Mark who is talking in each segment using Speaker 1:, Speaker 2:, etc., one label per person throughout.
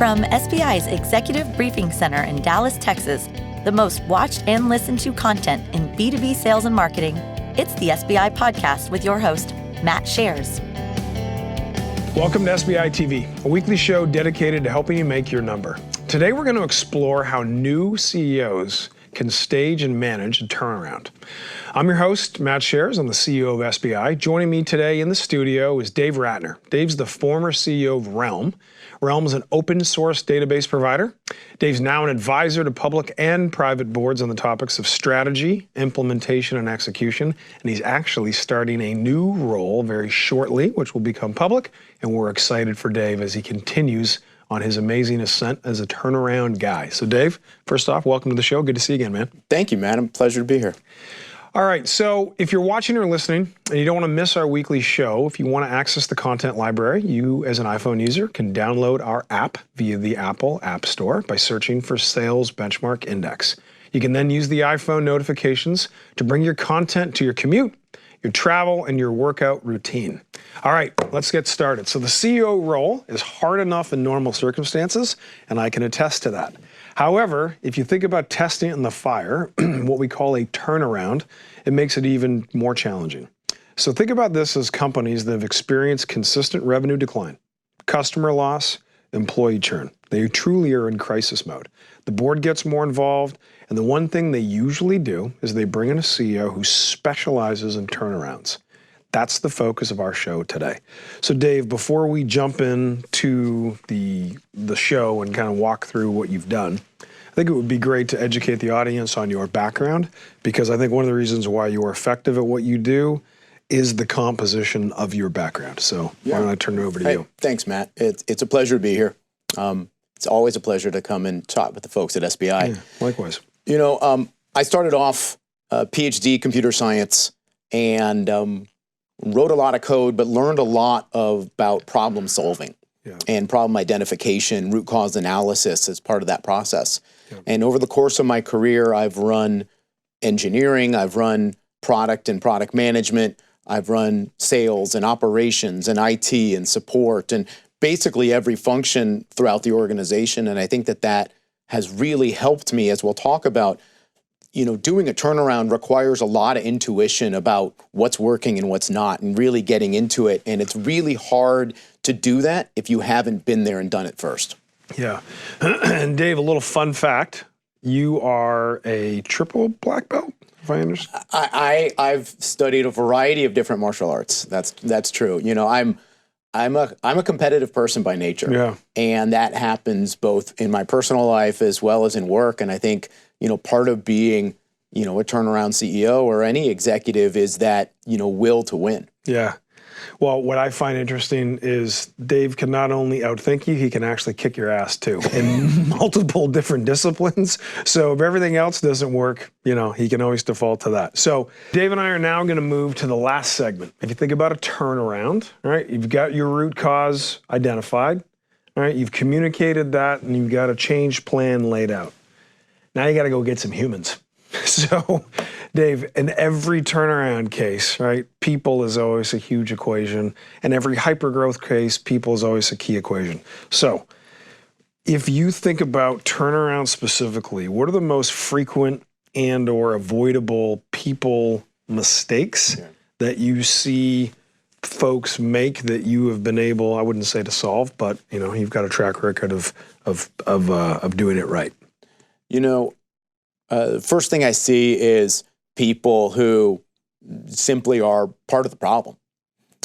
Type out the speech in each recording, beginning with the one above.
Speaker 1: From SBI's Executive Briefing Center in Dallas, Texas, the most watched and listened to content in B2B sales and marketing, it's the SBI Podcast with your host, Matt Shares.
Speaker 2: Welcome to SBI TV, a weekly show dedicated to helping you make your number. Today we're going to explore how new CEOs can stage and manage a turnaround. I'm your host, Matt Shares. I'm the CEO of SBI. Joining me today in the studio is Dave Ratner. Dave's the former CEO of Realm. Realm is an open source database provider. Dave's now an advisor to public and private boards on the topics of strategy, implementation, and execution. And he's actually starting a new role very shortly, which will become public. And we're excited for Dave as he continues on his amazing ascent as a turnaround guy. So Dave, first off, welcome to the show. Good to see you again, man.
Speaker 3: Thank you, man. It's a pleasure to be here.
Speaker 2: All right, so if you're watching or listening and you don't want to miss our weekly show, if you want to access the content library, you as an iPhone user can download our app via the Apple App Store by searching for Sales Benchmark Index. You can then use the iPhone notifications to bring your content to your commute, your travel, and your workout routine. All right, let's get started. So the CEO role is hard enough in normal circumstances, and I can attest to that. However, if you think about testing it in the fire, what we call a turnaround, it makes it even more challenging. So think about this as companies that have experienced consistent revenue decline, customer loss, employee churn. They truly are in crisis mode. The board gets more involved, and the one thing they usually do is they bring in a CEO who specializes in turnarounds. That's the focus of our show today. So Dave, before we jump into the show and kind of walk through what you've done, I think it would be great to educate the audience on your background, because I think one of the reasons why you're effective at what you do is the composition of your background. So why don't I turn it over to you?
Speaker 3: Thanks, Matt. It's a pleasure to be here. It's always a pleasure to come and talk with the folks at SBI.
Speaker 2: Yeah, likewise.
Speaker 3: You know, I started off PhD computer science and wrote a lot of code, but learned a lot about problem solving and problem identification, root cause analysis as part of that process. Yeah. And over the course of my career, I've run engineering, I've run product and product management, I've run sales and operations and IT and support and basically every function throughout the organization. And I think that has really helped me, as we'll talk about. You know, doing a turnaround requires a lot of intuition about what's working and what's not, and really getting into it. And it's really hard to do that if you haven't been there and done it first.
Speaker 2: Yeah. And Dave, a little fun fact, you are a triple black belt, if I understand.
Speaker 3: I've studied a variety of different martial arts. That's true. You know, I'm a competitive person by nature. Yeah. And that happens both in my personal life as well as in work. And I think, you know, part of being, you know, a turnaround CEO or any executive is that, you know, will to win. Yeah.
Speaker 2: Well, what I find interesting is Dave can not only outthink you, he can actually kick your ass too in multiple different disciplines. So if everything else doesn't work, you know, he can always default to that. So Dave and I are now going to move to the last segment. If you think about a turnaround, all right, you've got your root cause identified, all right, you've communicated that, and you've got a change plan laid out. Now you got to go get some humans. So, Dave, in every turnaround case, right, people is always a huge equation. And every hypergrowth case, people is always a key equation. So, if you think about turnaround specifically, what are the most frequent and or avoidable people mistakes that you see folks make that you have been able, I wouldn't say to solve, but, you know, you've got a track record of doing it right?
Speaker 3: You know, the first thing I see is people who simply are part of the problem.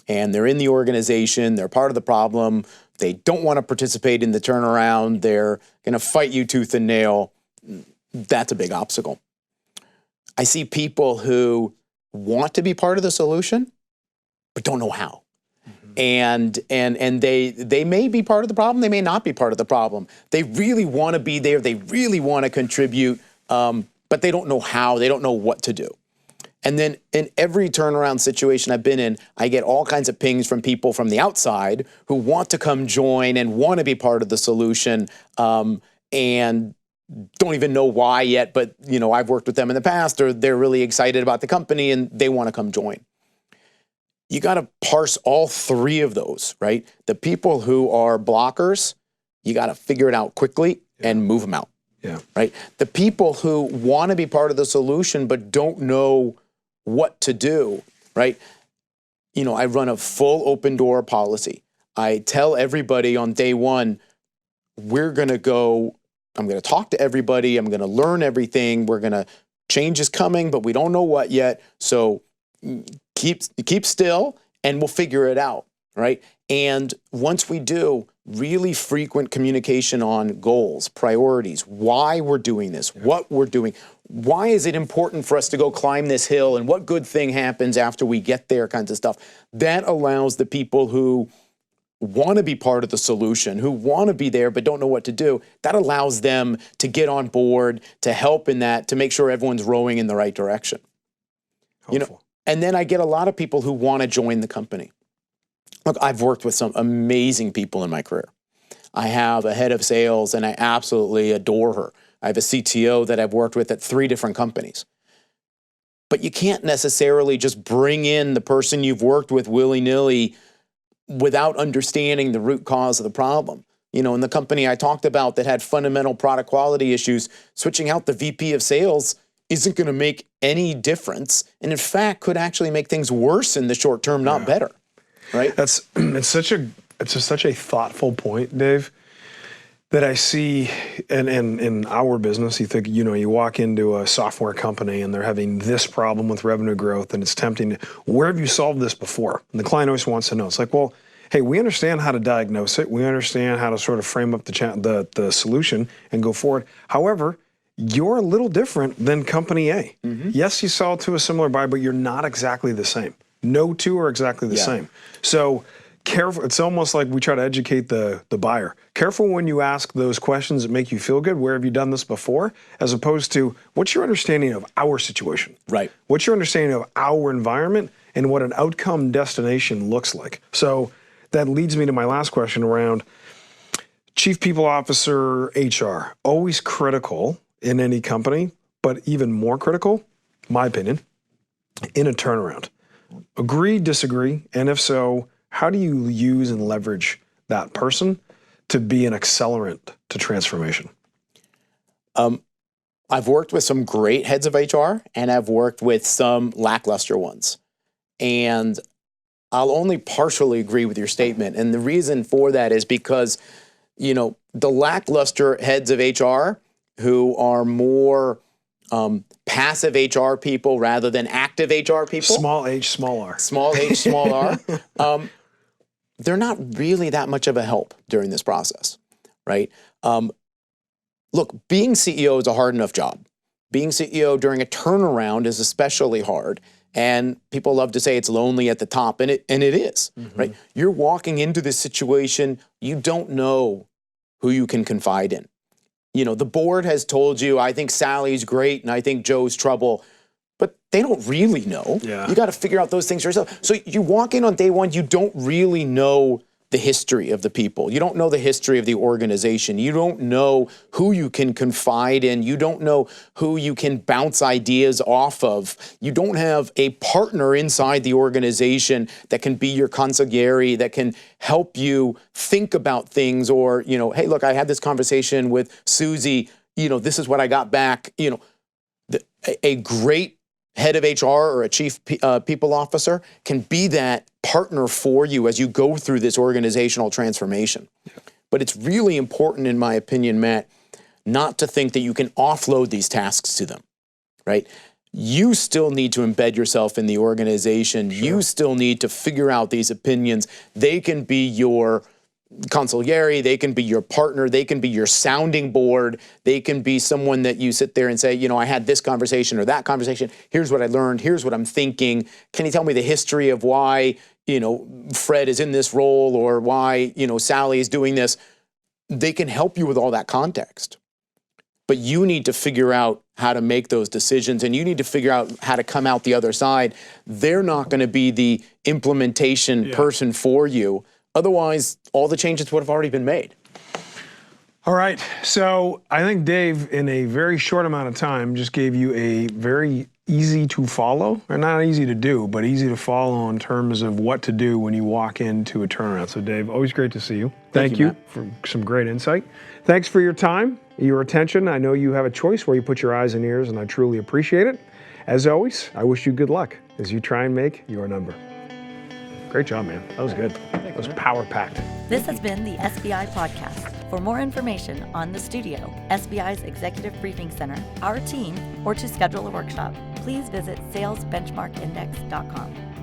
Speaker 3: And they're in the organization, they're part of the problem, they don't want to participate in the turnaround, they're going to fight you tooth and nail. That's a big obstacle. I see people who want to be part of the solution, but don't know how. And they may be part of the problem, they may not be part of the problem. They really want to be there, they really want to contribute, but they don't know how, they don't know what to do. And then in every turnaround situation I've been in, I get all kinds of pings from people from the outside who want to come join and want to be part of the solution, and don't even know why yet, but you know, I've worked with them in the past, or they're really excited about the company and they want to come join. You got to parse all three of those, right? The people who are blockers, you got to figure it out quickly and move them out.
Speaker 2: Yeah.
Speaker 3: Right? The people who want to be part of the solution but don't know what to do, right? You know, I run a full open door policy. I tell everybody on day one, I'm going to talk to everybody. I'm going to learn everything. Change is coming, but we don't know what yet. So keep still and we'll figure it out, right? And once we do, really frequent communication on goals, priorities, why we're doing this, what we're doing, why is it important for us to go climb this hill, and what good thing happens after we get there, kinds of stuff. That allows the people who want to be part of the solution, who want to be there but don't know what to do, that allows them to get on board, to help in that, to make sure everyone's rowing in the right direction.
Speaker 2: Helpful.
Speaker 3: You know, and then I get a lot of people who want to join the company. Look, I've worked with some amazing people in my career. I have a head of sales, and I absolutely adore her. I have a CTO that I've worked with at 3 different companies. But you can't necessarily just bring in the person you've worked with willy-nilly without understanding the root cause of the problem. You know, in the company I talked about that had fundamental product quality issues, switching out the VP of sales isn't going to make any difference, and in fact could actually make things worse in the short term, not better. Right?
Speaker 2: It's such a thoughtful point, Dave, that I see in our business. You think, you know, you walk into a software company and they're having this problem with revenue growth, and it's tempting. Where have you solved this before? And the client always wants to know. It's like, well, hey, we understand how to diagnose it. We understand how to sort of frame up the solution and go forward. However, you're a little different than company A. Mm-hmm. Yes, you sell to a similar buyer, but you're not exactly the same. No two are exactly the same. So careful. It's almost like we try to educate the buyer. Careful when you ask those questions that make you feel good. Where have you done this before? As opposed to, what's your understanding of our situation?
Speaker 3: Right.
Speaker 2: What's your understanding of our environment and what an outcome destination looks like? So that leads me to my last question around Chief People Officer, HR. Always critical in any company, but even more critical, my opinion, in a turnaround. Agree, disagree, and if so, how do you use and leverage that person to be an accelerant to transformation?
Speaker 3: I've worked with some great heads of HR, and I've worked with some lackluster ones. And I'll only partially agree with your statement. And the reason for that is because, you know, the lackluster heads of HR who are more passive HR people rather than active HR people.
Speaker 2: Small h, small r.
Speaker 3: Small h, small r. They're not really that much of a help during this process, right? Look, being CEO is a hard enough job. Being CEO during a turnaround is especially hard. And people love to say it's lonely at the top, and it is, right? You're walking into this situation, you don't know who you can confide in. You know, the board has told you, I think Sally's great and I think Joe's trouble, but they don't really know.
Speaker 2: Yeah.
Speaker 3: You got to figure out those things for yourself. So you walk in on day one, you don't really know the history of the people. You don't know the history of the organization. You don't know who you can confide in. You don't know who you can bounce ideas off of. You don't have a partner inside the organization that can be your consigliere, that can help you think about things, or, you know, hey, look, I had this conversation with Susie, you know, this is what I got back. You know, a great head of HR or a chief people officer can be that partner for you as you go through this organizational transformation. But it's really important, in my opinion, Matt, not to think that you can offload these tasks to them, right? You still need to embed yourself in the organization. Sure. You still need to figure out these opinions. They can be your consigliere, they can be your partner, they can be your sounding board, they can be someone that you sit there and say, you know, I had this conversation or that conversation, here's what I learned, here's what I'm thinking, can you tell me the history of why, you know, Fred is in this role, or why, you know, Sally is doing this? They can help you with all that context. But you need to figure out how to make those decisions, and you need to figure out how to come out the other side. They're not going to be the implementation person for you. Otherwise, all the changes would have already been made.
Speaker 2: All right. So I think Dave, in a very short amount of time, just gave you a very easy to follow, or not easy to do, but easy to follow in terms of what to do when you walk into a turnaround. So Dave, always great to see you. Thank you for some great insight. Thanks for your time, your attention. I know you have a choice where you put your eyes and ears, and I truly appreciate it. As always, I wish you good luck as you try and make your number. Great job, man. That was good. That was power-packed.
Speaker 1: This has been the SBI Podcast. For more information on the studio, SBI's Executive Briefing Center, our team, or to schedule a workshop, please visit salesbenchmarkindex.com.